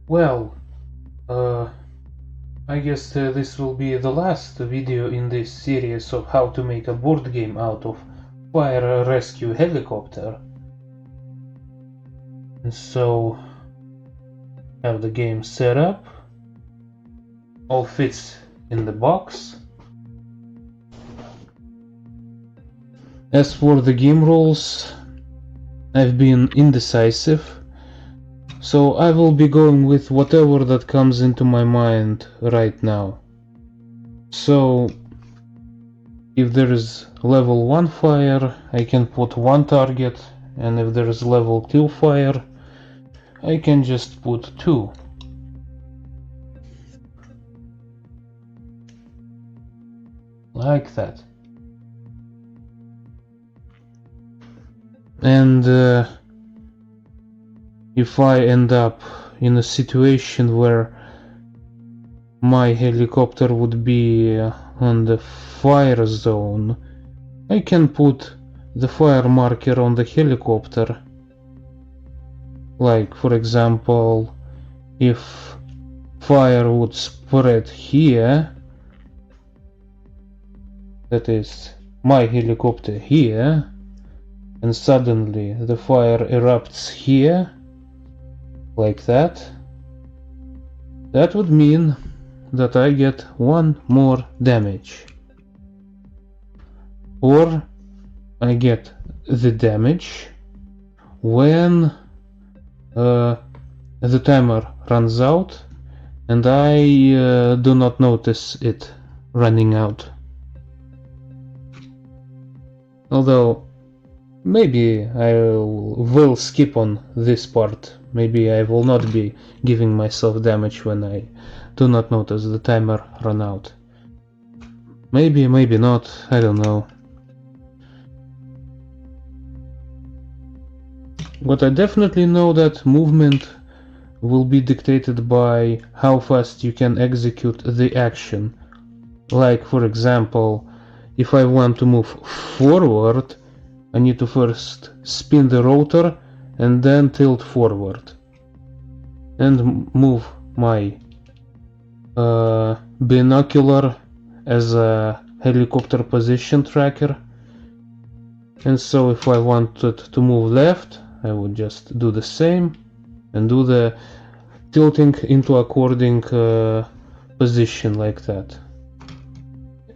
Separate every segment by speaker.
Speaker 1: Well, I guess this will be the last video in this series of how to make a board game out of Fire Rescue Helicopter. And so, have the game set up, all fits in the box. As for the game rules, I've been indecisive, so I will be going with whatever that comes into my mind right now. So, if there is level 1 fire, I can put 1 target, and if there is level 2 fire, I can just put 2. Like that. And if I end up in a situation where my helicopter would be on the fire zone, I can put the fire marker on the helicopter. Like, for example, if fire would spread here, that is my helicopter here, and suddenly the fire erupts here, like that, that would mean that I get 1 more damage. Or I get the damage when the timer runs out and I do not notice it running out. Although maybe I will skip on this part. Maybe I will not be giving myself damage when I do not notice the timer run out. Maybe, maybe not, I don't know. But I definitely know that movement will be dictated by how fast you can execute the action. Like, for example, if I want to move forward, I need to first spin the rotor and then tilt forward. And move my binocular as a helicopter position tracker. And so if I wanted to move left, I would just do the same and do the tilting into according position like that.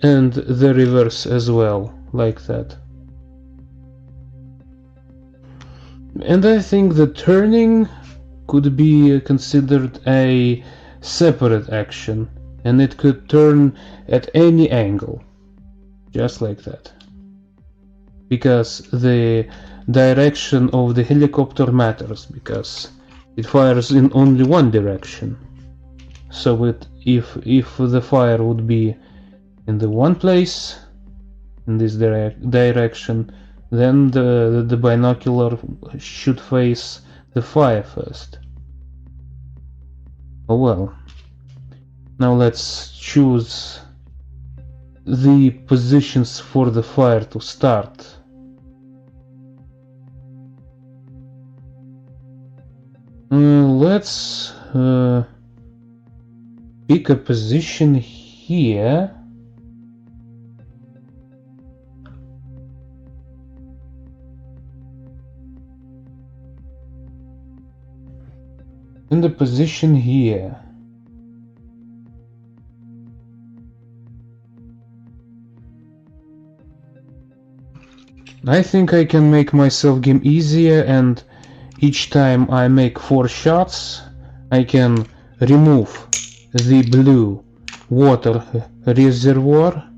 Speaker 1: And the reverse as well, like that. And I think the turning could be considered a separate action, and it could turn at any angle, just like that. Because the direction of the helicopter matters, because it fires in only one direction. So if the fire would be in the one place, in this direction, then the binocular should face the fire first. Oh well. Now let's choose the positions for the fire to start. Let's pick a position here. In the position here. I think I can make myself game easier, and each time I make 4 shots, I can remove the blue water reservoir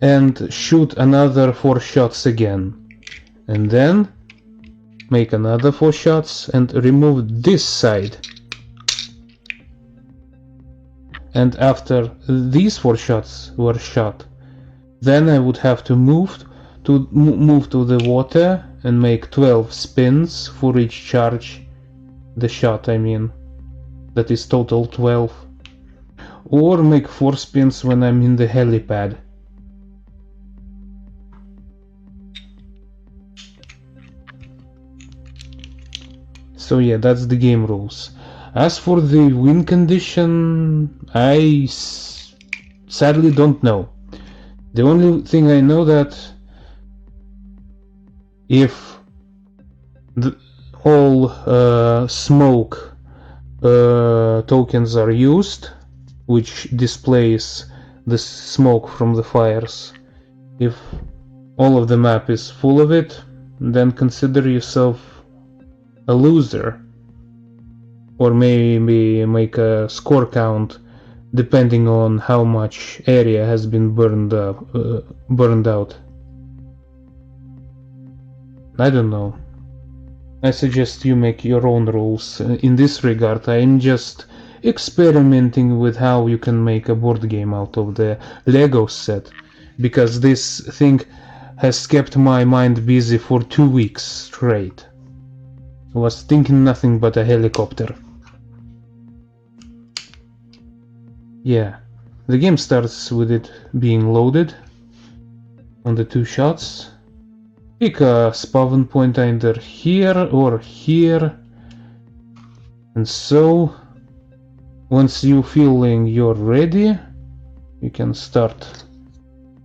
Speaker 1: and shoot another 4 shots again. And then make another 4 shots and remove this side. And after these 4 shots were shot, then I would have to move to the water and make 12 spins for each charge. The shot, I mean. That is total 12. Or make 4 spins when I'm in the helipad. So yeah, that's the game rules. As for the win condition, I sadly don't know. The only thing I know that if all smoke tokens are used, which displays the smoke from the fires, if all of the map is full of it, then consider yourself a loser. Or maybe make a score count depending on how much area has been burned out. I don't know. I suggest you make your own rules. In this regard, I'm just experimenting with how you can make a board game out of the Lego set, because this thing has kept my mind busy for 2 weeks straight. I was thinking nothing but a helicopter. Yeah, the game starts with it being loaded on the 2 shots. Pick a spawn point either here or here, and so once you feeling you're ready, you can start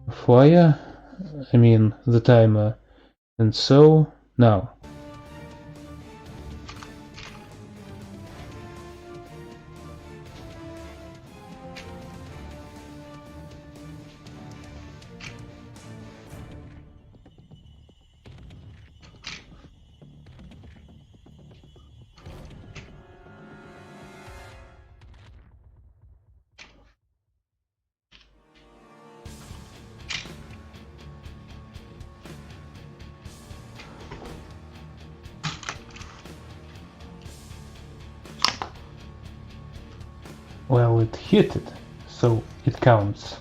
Speaker 1: a fire, I mean the timer, and so now. Well, it hit it, so it counts.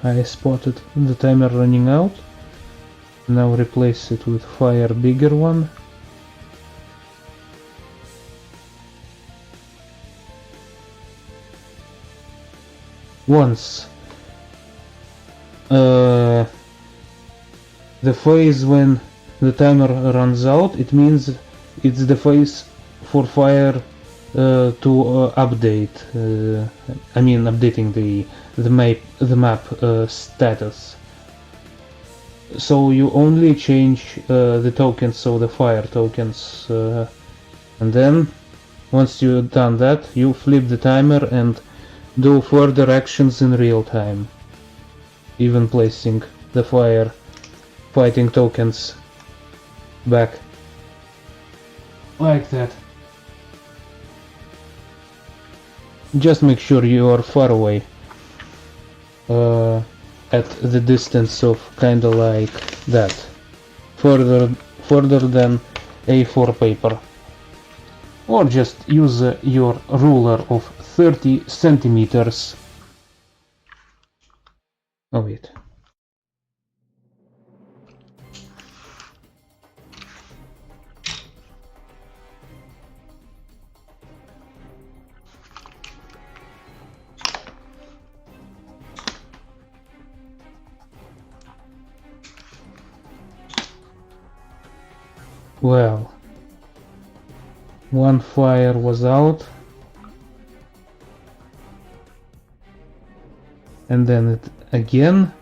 Speaker 1: I spotted the timer running out. Now replace it with fire bigger one. Once the phase when the timer runs out, it means it's the phase for fire to update. I mean updating the map status. So you only change the tokens, so the fire tokens, and then once you've done that, you flip the timer and do further actions in real time, even placing the fighting tokens back like that. Just make sure you are far away, at the distance of kinda like that, further than A4 paper, or just use your ruler of 30 centimeters. Oh wait. Well, one fire was out, and then it again.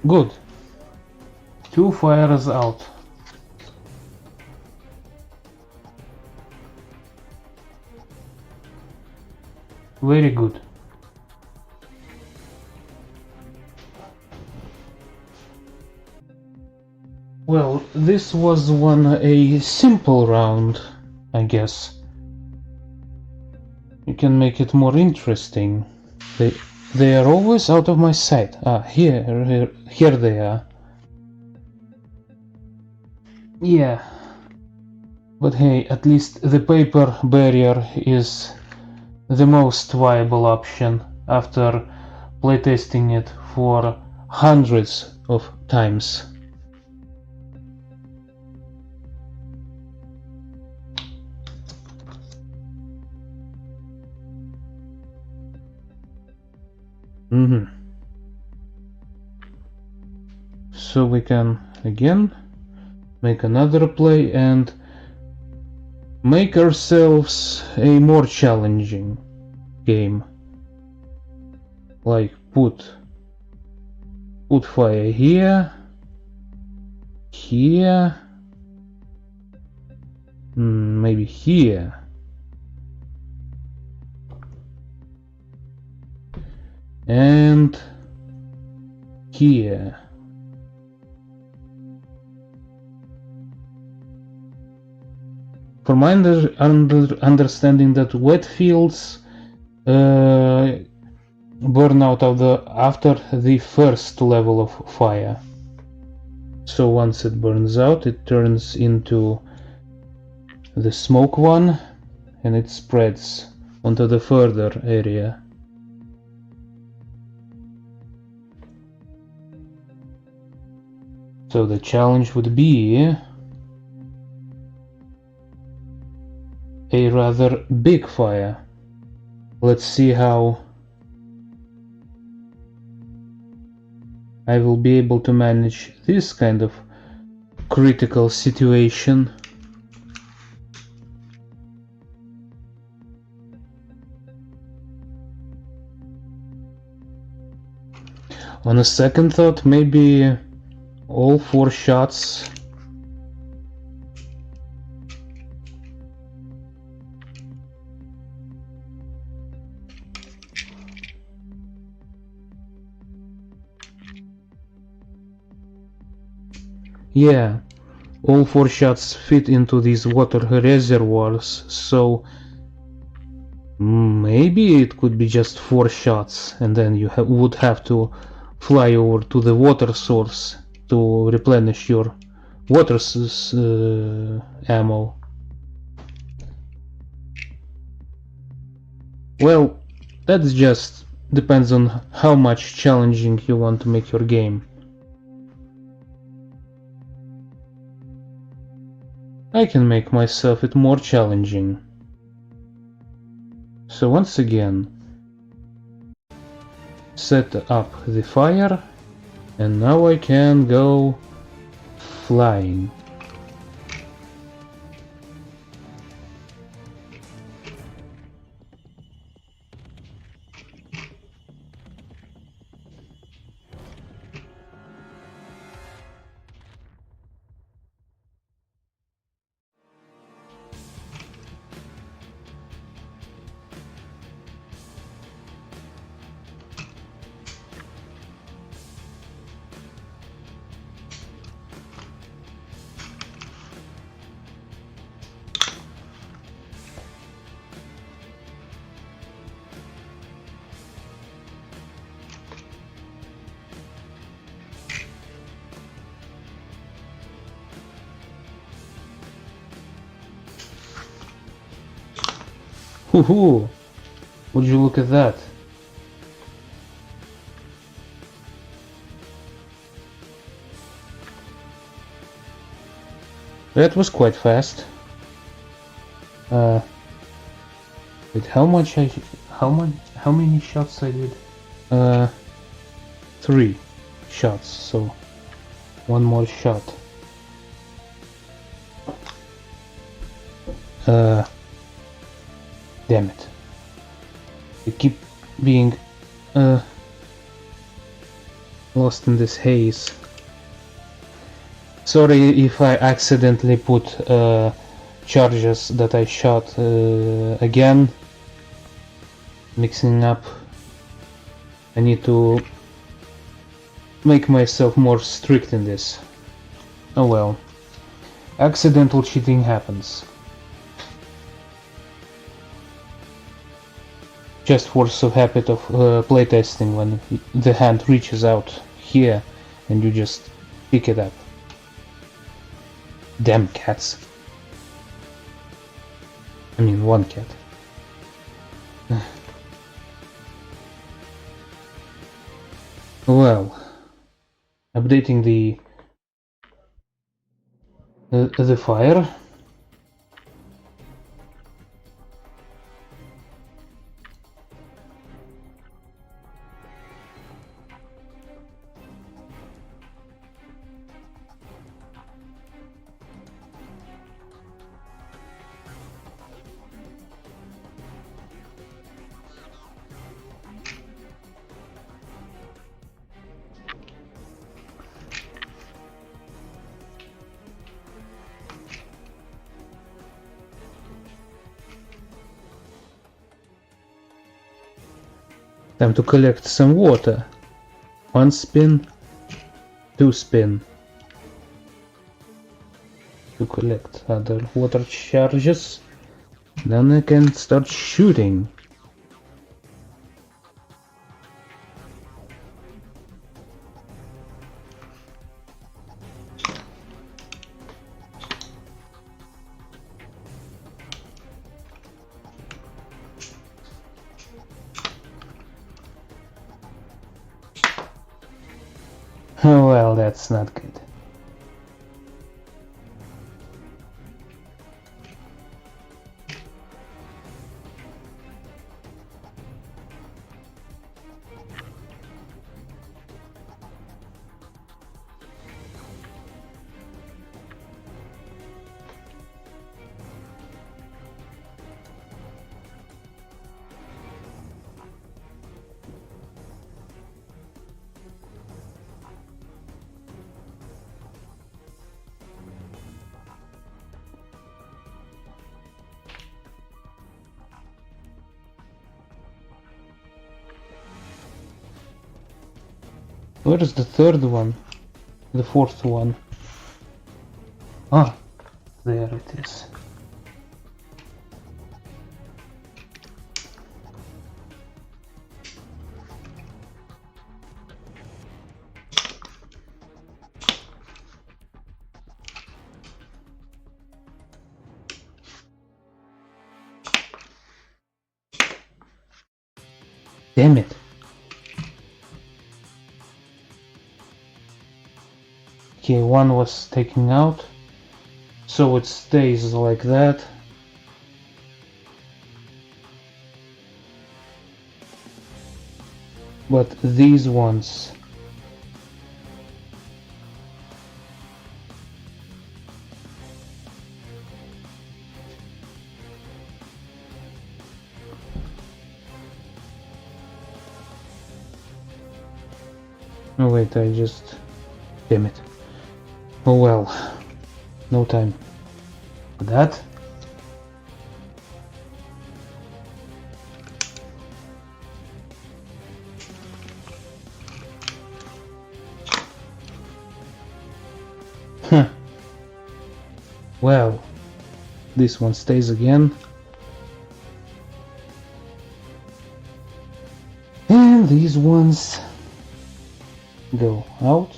Speaker 1: Good. 2 fires out. Very good. Well, this was a simple round, I guess. You can make it more interesting. They are always out of my sight. Ah, here they are. Yeah. But hey, at least the paper barrier is the most viable option after playtesting it for hundreds of times. So we can again make another play and make ourselves a more challenging game. Like put fire here, maybe here. And here. For my understanding that wet fields burn out after the first level of fire. So once it burns out, it turns into the smoke one, and it spreads onto the further area. So the challenge would be a rather big fire. Let's see how I will be able to manage this kind of critical situation. On a second thought, maybe all 4 shots. Yeah, all 4 shots fit into these water reservoirs, so maybe it could be just 4 shots, and then you would have to fly over to the water source to replenish your water ammo. Well, that just depends on how much challenging you want to make your game. I can make myself it more challenging. So once again, set up the fire, and now I can go flying. Woohoo! Would you look at that? That was quite fast. Wait, how many shots I did? 3 shots, so 1 more shot. Damn it. You keep being lost in this haze. Sorry if I accidentally put charges that I shot again. Mixing up. I need to make myself more strict in this. Oh well. Accidental cheating happens. Just force of habit of playtesting when the hand reaches out here and you just pick it up. Damn cats. I mean, one cat. Well, updating the fire. Time to collect some water. 1 spin, 2 spin. To collect other water charges. Then I can start shooting. Oh well, that's not good. Where is the third one? The fourth one? Ah, there it is. Damn it. Okay, one was taken out, so it stays like that. But these ones... Oh wait, I just... Damn it. Oh well. No time for that. Huh. Well, this one stays again. And these ones go out.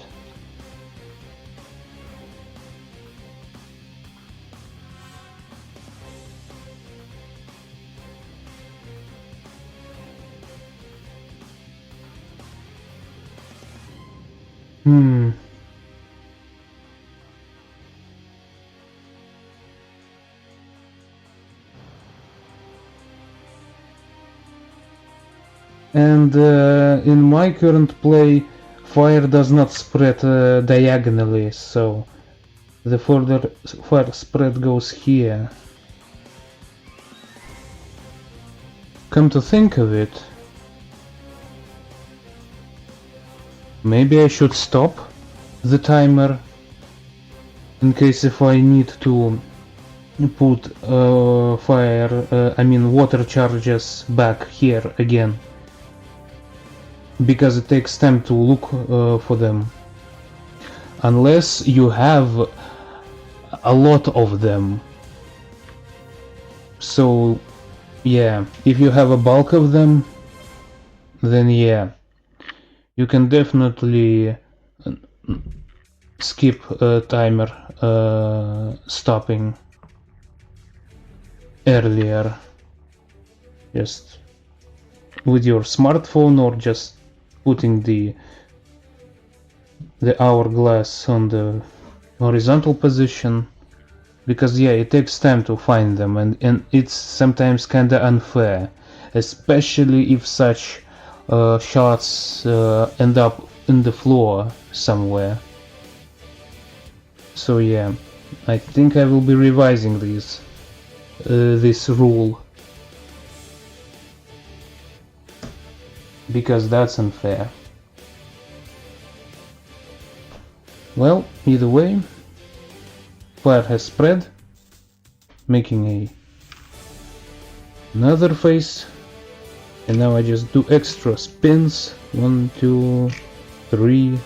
Speaker 1: And in my current play, fire does not spread diagonally, so the further fire spread goes here. Come to think of it, maybe I should stop the timer in case if I need to put water charges back here again, because it takes time to look for them. unless you have a lot of them. So yeah, if you have a bulk of them, then yeah, you can definitely skip timer stopping earlier, just with your smartphone, or just putting the hourglass on the horizontal position, because yeah, it takes time to find them, and it's sometimes kinda unfair, especially if such shots end up in the floor somewhere. So yeah, I think I will be revising this rule, because that's unfair. Well, either way, fire has spread, making another face, and now I just do extra spins. 1, 2, 3,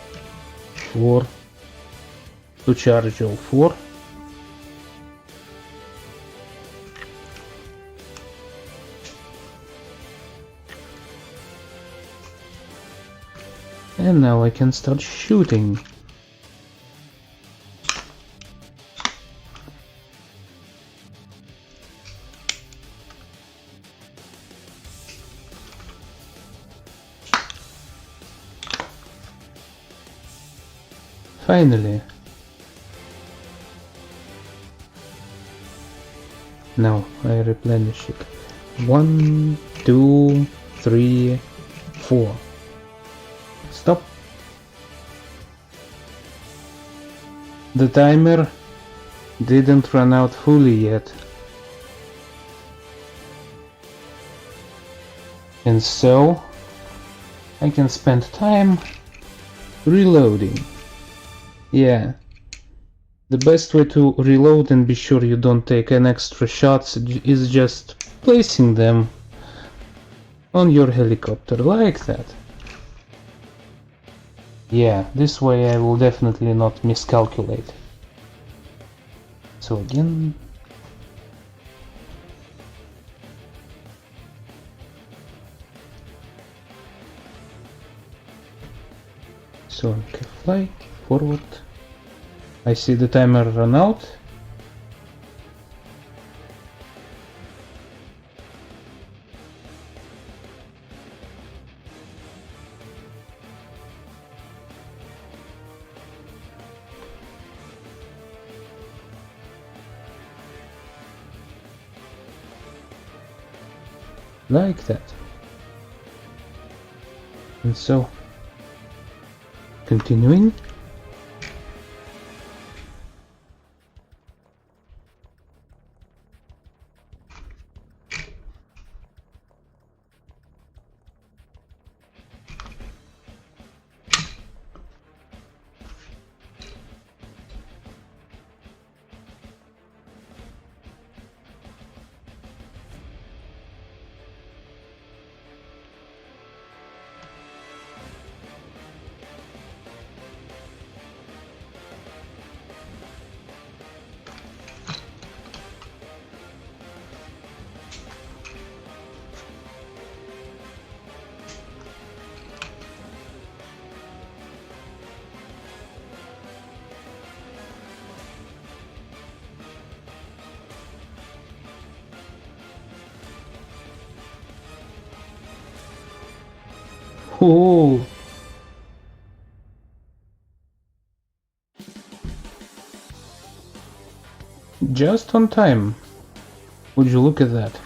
Speaker 1: 4 to charge all 4. And now I can start shooting. Finally. Now I replenish it. 1, 2, 3, 4. Stop. The timer didn't run out fully yet. And so I can spend time reloading. Yeah. The best way to reload and be sure you don't take an extra shots is just placing them on your helicopter like that. Yeah, this way I will definitely not miscalculate. So again... So okay, fly forward. I see the timer run out. Like that. And so, continuing. Oh, just on time. Would you look at that?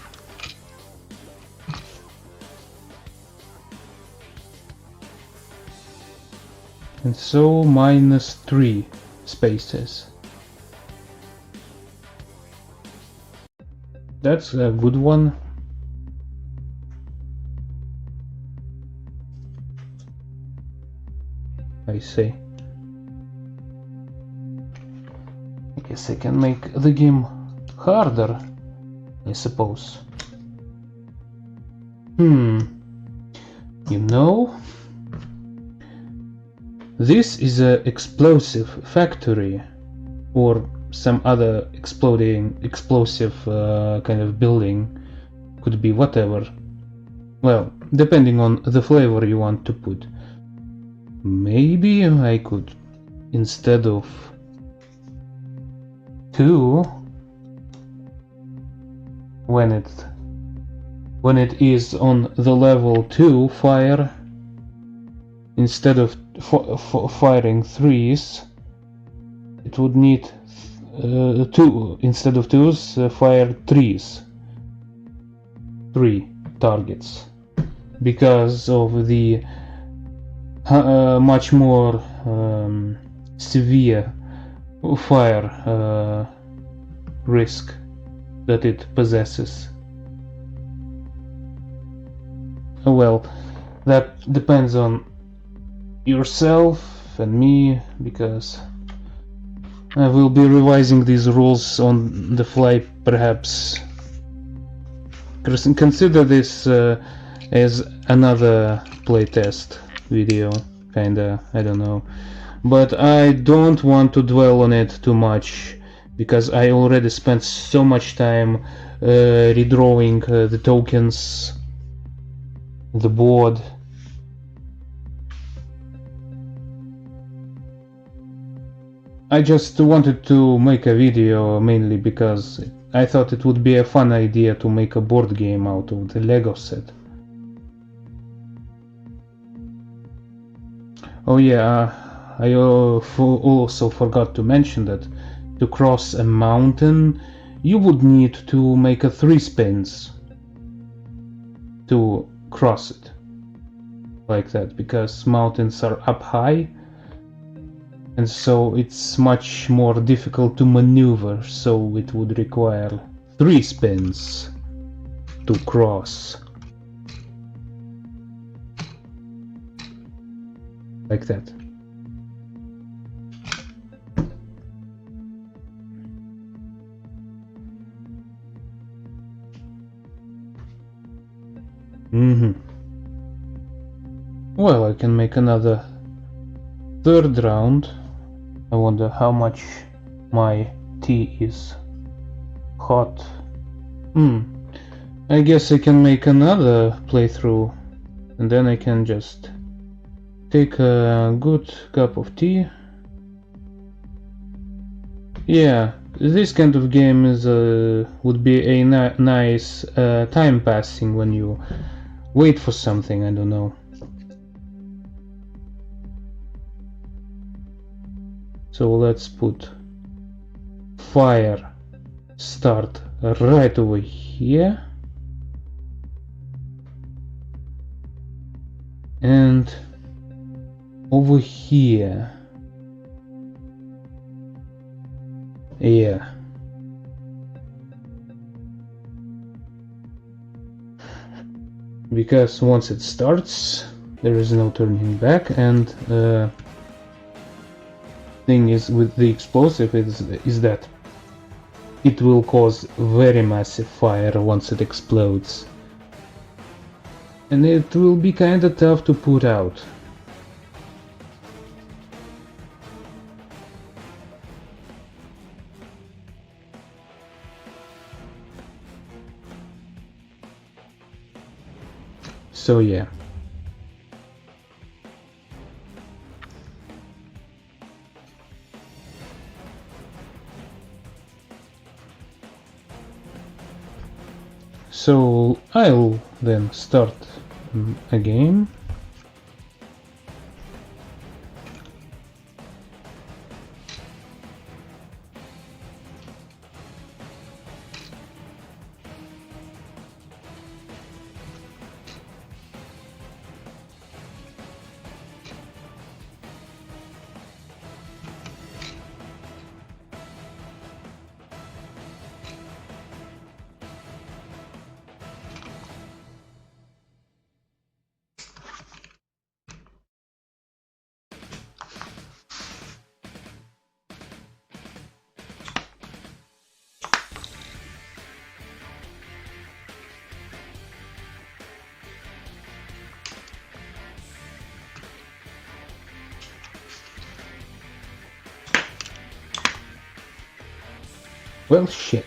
Speaker 1: And so -3 spaces. That's a good one. I see. I guess I can make the game harder, I suppose. You know, This is a explosive factory or some other explosive kind of building. Could be whatever. Well, depending on the flavor you want to put. Maybe I could, instead of 2, when it is on the level 2 fire, instead of firing 3s, it would need 2, instead of 2s, fire 3s. 3 targets, because of the much more severe fire risk that it possesses. Well, that depends on yourself and me, because I will be revising these rules on the fly, perhaps. Consider this as another playtest video, kinda, I don't know. But I don't want to dwell on it too much, because I already spent so much time redrawing the tokens, the board. I just wanted to make a video mainly because I thought it would be a fun idea to make a board game out of the Lego set. Oh yeah, I also forgot to mention that to cross a mountain you would need to make a 3 spins to cross it like that, because mountains are up high, and so it's much more difficult to maneuver, so it would require 3 spins to cross. Like that. Well, I can make another 3rd round. I wonder how much my tea is hot. I guess I can make another playthrough, and then I can just take a good cup of tea. Yeah, this kind of game is would be a nice time passing when you wait for something, I don't know. So let's put fire start right over here, and over here. Yeah. Because once it starts, there is no turning back, and thing is with the explosive is that it will cause very massive fire once it explodes, and it will be kinda tough to put out. So yeah. So I'll then start a game. Well, shit.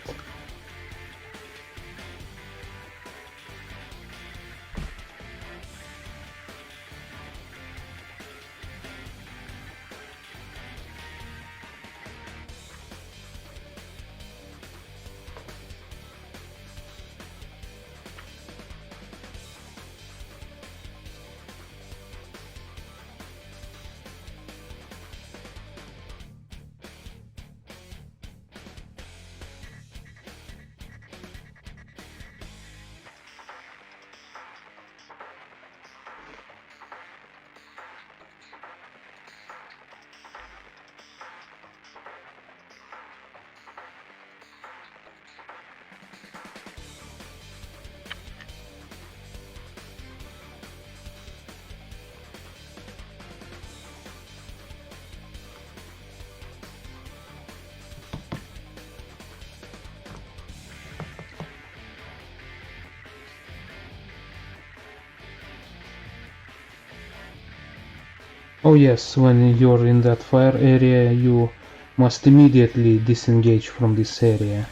Speaker 1: Oh yes, when you're in that fire area, you must immediately disengage from this area.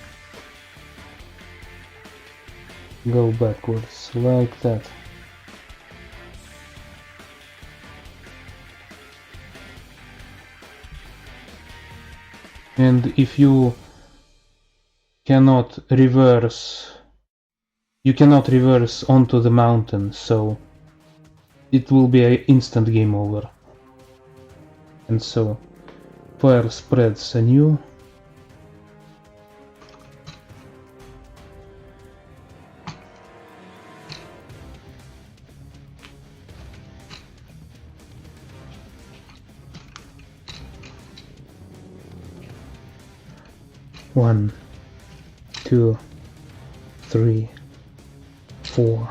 Speaker 1: Go backwards, like that. And if you cannot reverse onto the mountain, so it will be an instant game over. And so fire spreads anew. One, 2, 3, 4.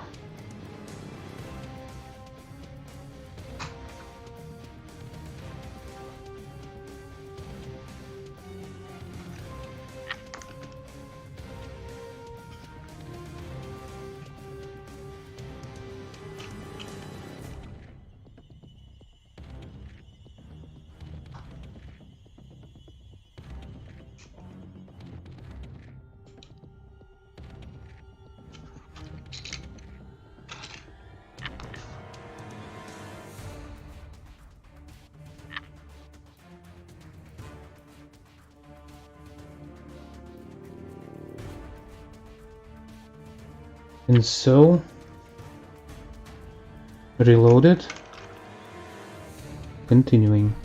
Speaker 1: And so, reload it, continuing.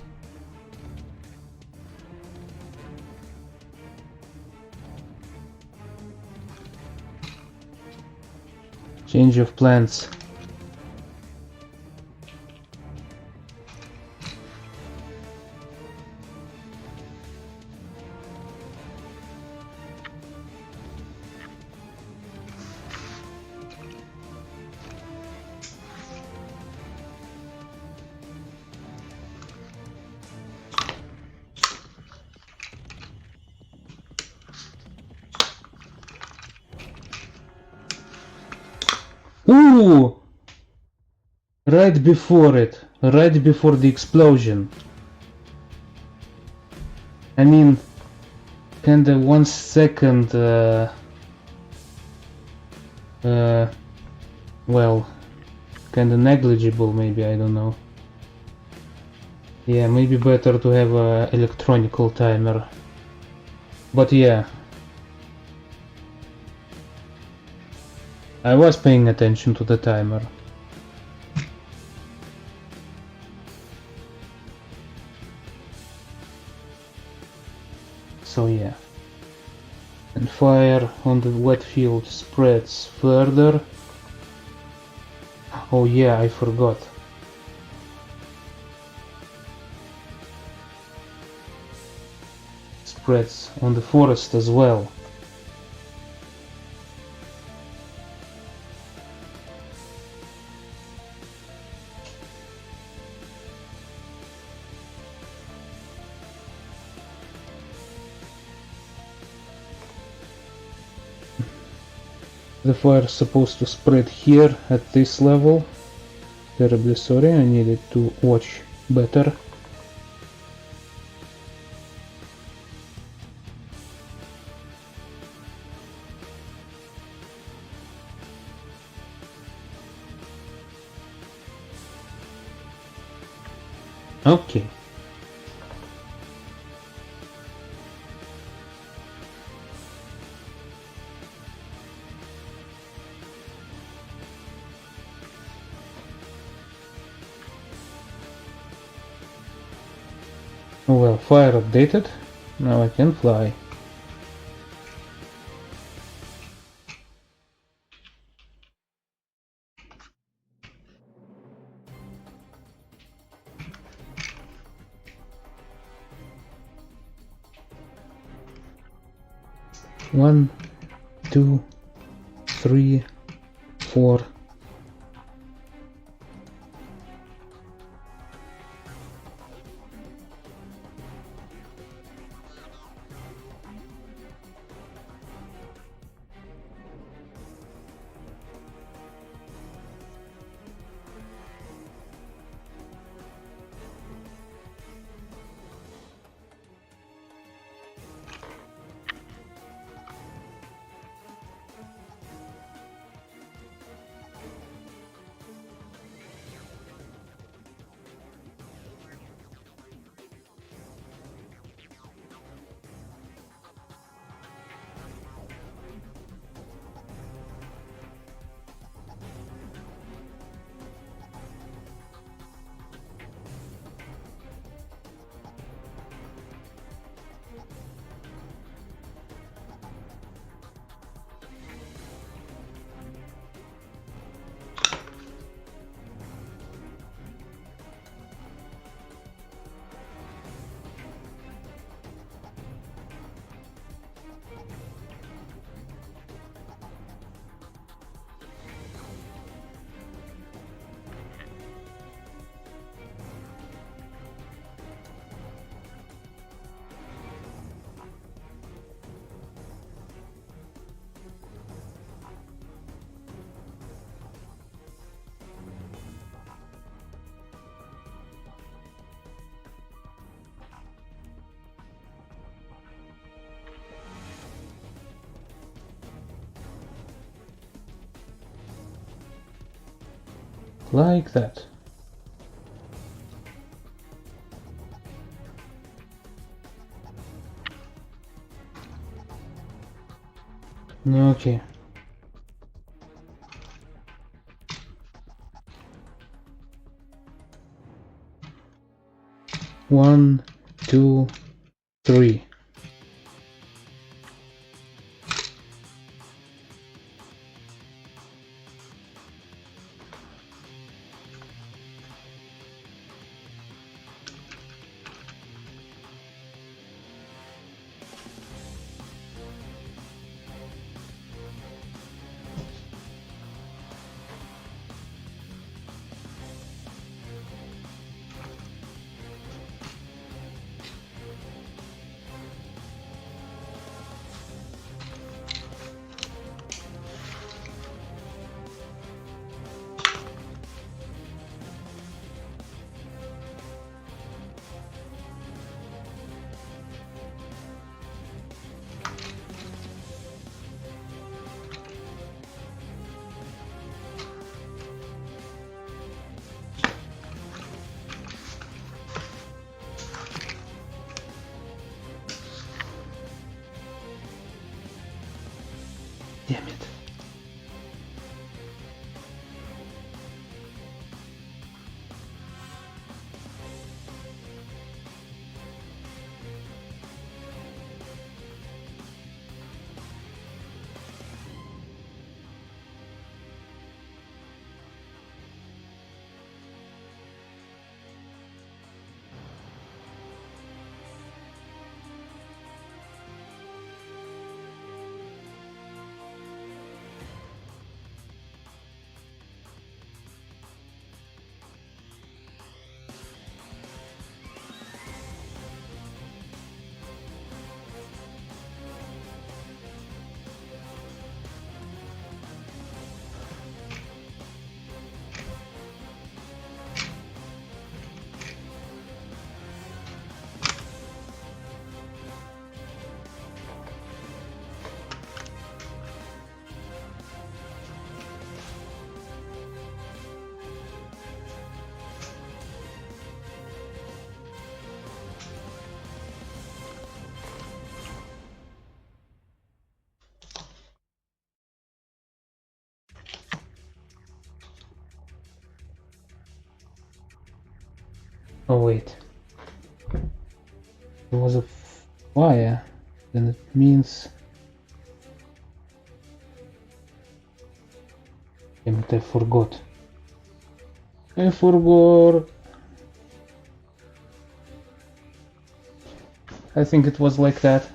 Speaker 1: Change of plans. Ooh! Right before the explosion. I mean, kinda 1 second, well, kinda negligible maybe, I don't know. Yeah, maybe better to have a electronical timer. But yeah. I was paying attention to the timer. So yeah. And fire on the wet field spreads further. Oh yeah, I forgot. Spreads on the forest as well. The fire is supposed to spread here at this level. Terribly sorry, I needed to watch better. Okay. Well, fire updated. Now I can fly. One, two, three, four. Like that. Okay. One, two, three. Oh wait. There was a fire. Then it means... Damn it, I forgot. I forgot. I think it was like that.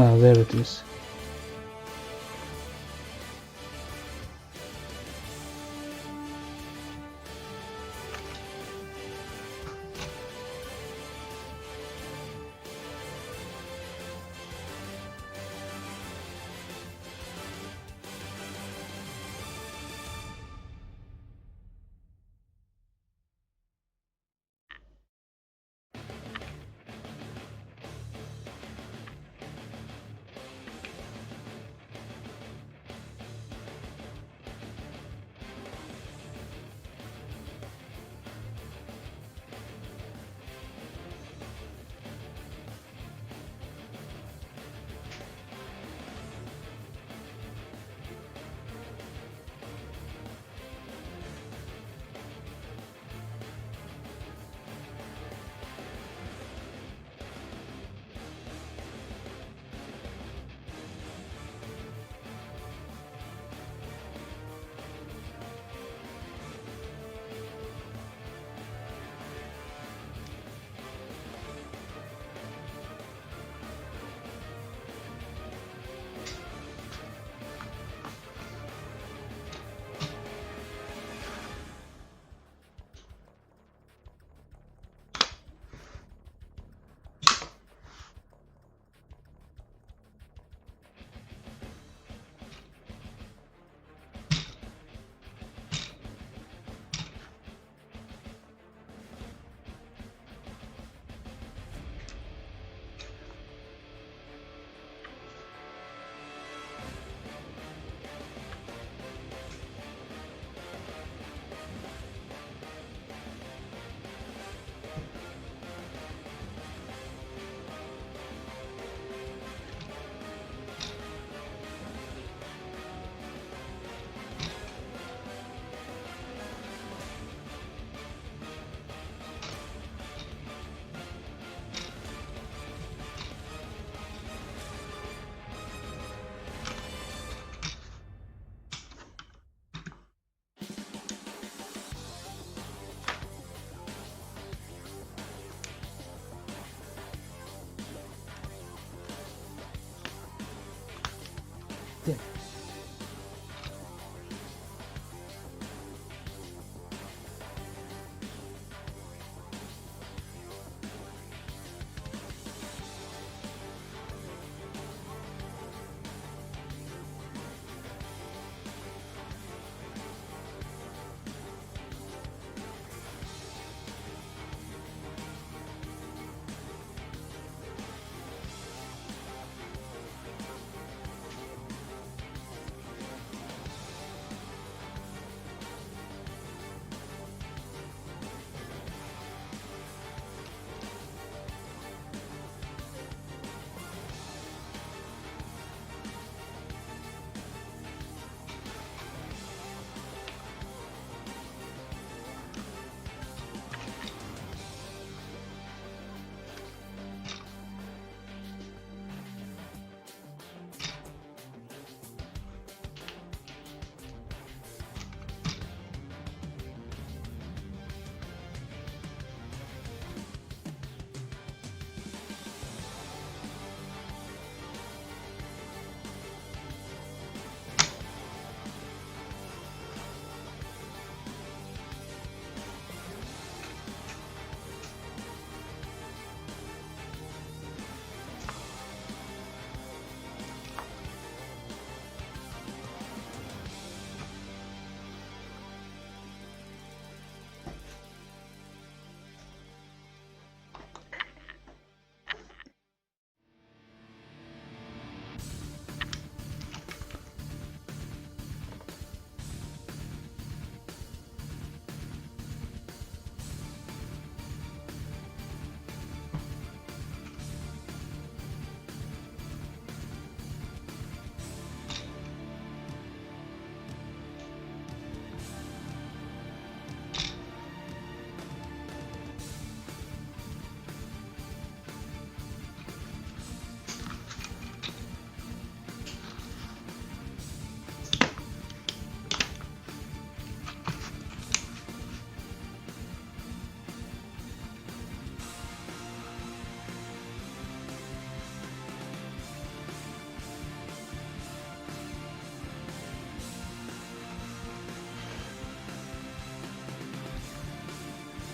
Speaker 1: Ah, there it is.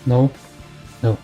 Speaker 1: No. No.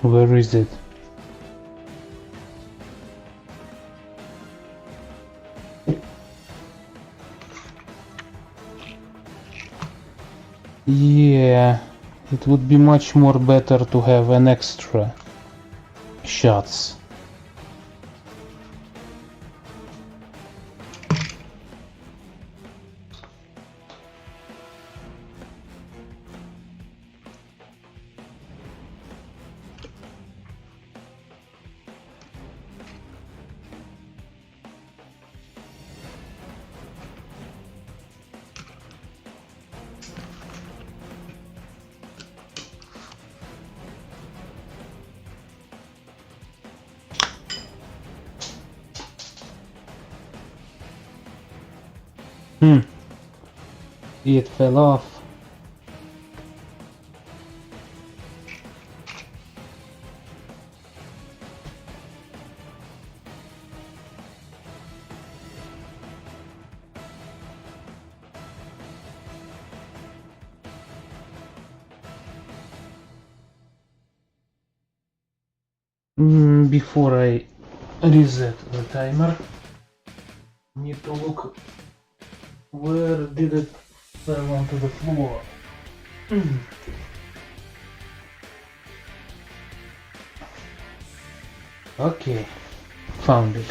Speaker 1: Where is it? Yeah, it would be much more better to have an extra shots. It fell off. Before I reset the timer, need to look where did it fell onto the floor. Okay, found it.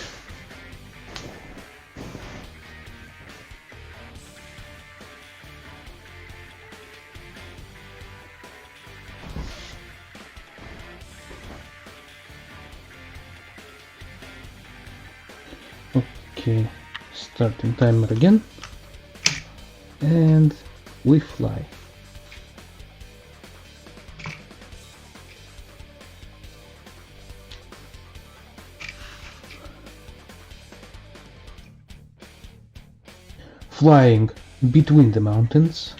Speaker 1: Okay, starting timer again, and we fly. Flying between the mountains.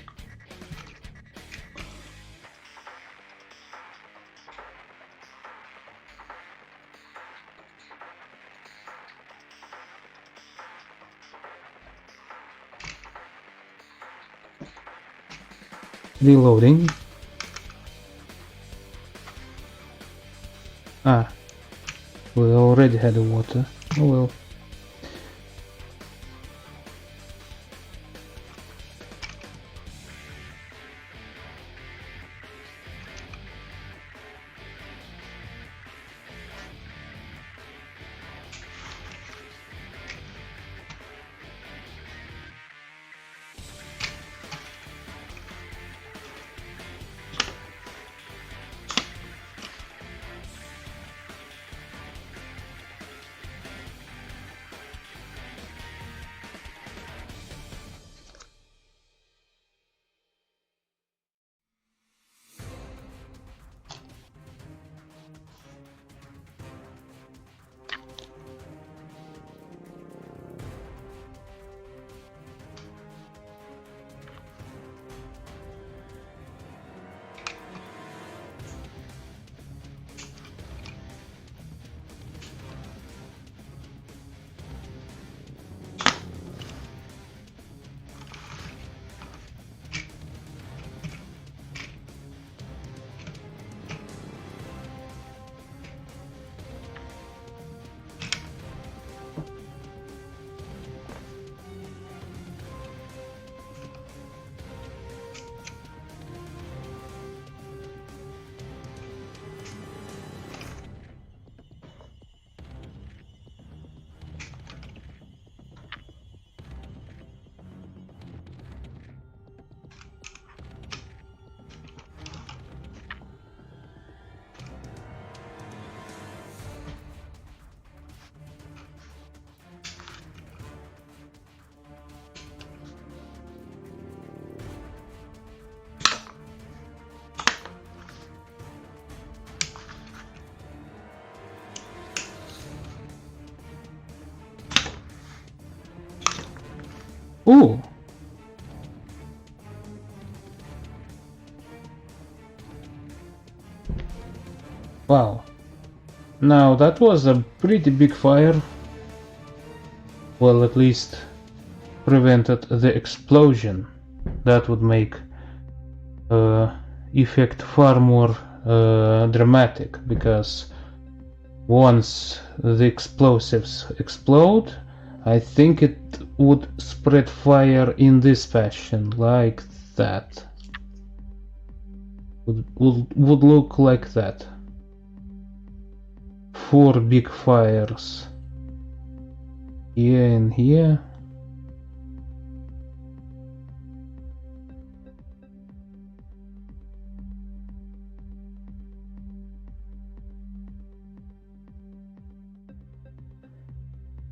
Speaker 1: Reloading. Ah, we already had the water. Oh well. Ooh! Wow. Now that was a pretty big fire. Well, at least prevented the explosion. That would make effect far more dramatic, because once the explosives explode, I think it would spread fire in this fashion, like that. Would look like that. 4 big fires. Here and here.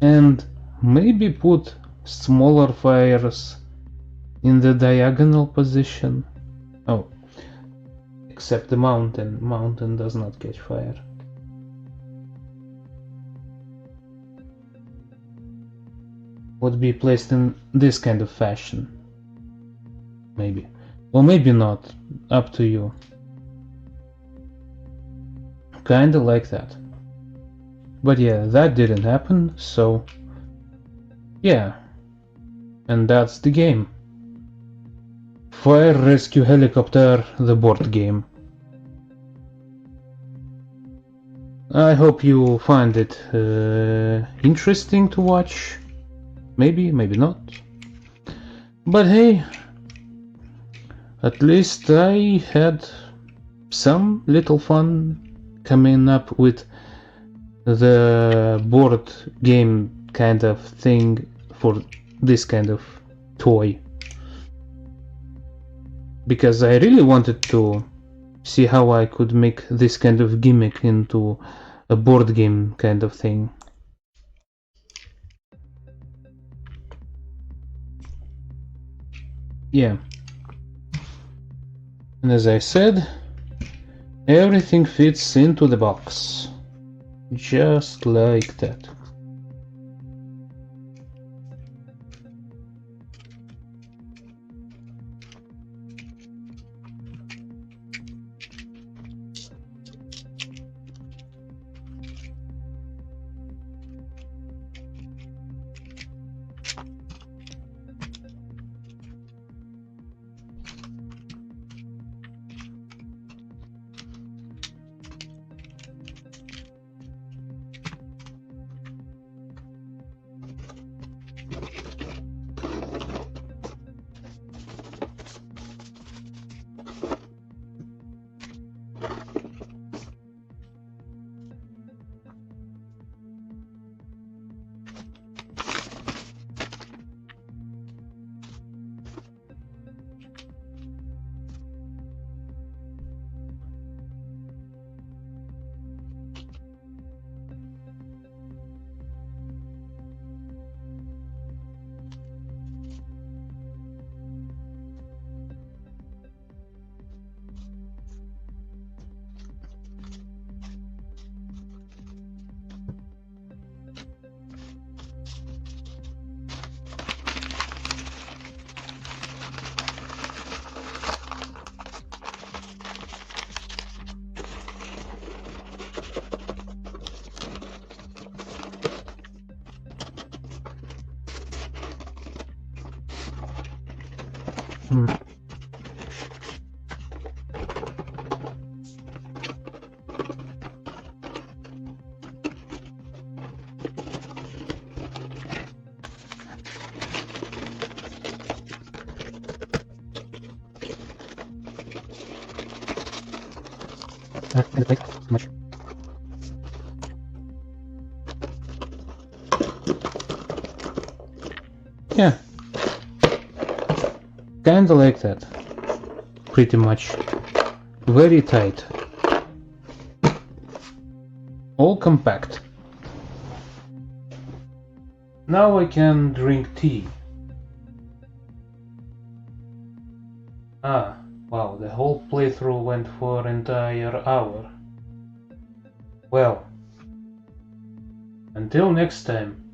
Speaker 1: And maybe put smaller fires in the diagonal position. Oh, except the mountain. Mountain does not catch fire. Would be placed in this kind of fashion. Maybe. Or maybe not. Up to you. Kinda like that. But yeah, that didn't happen, so yeah. And that's the game. Fire Rescue Helicopter, the board game. I hope you find it interesting to watch. Maybe, maybe not. But hey, at least I had some little fun coming up with the board game kind of thing for this kind of toy, because I really wanted to see how I could make this kind of gimmick into a board game kind of thing. Yeah. And as I said, everything fits into the box. Just like that. Much. Yeah. Kinda like that. Pretty much. Very tight. All compact. Now I can drink tea. Ah, wow, the whole playthrough went for an entire hour. Well, until next time.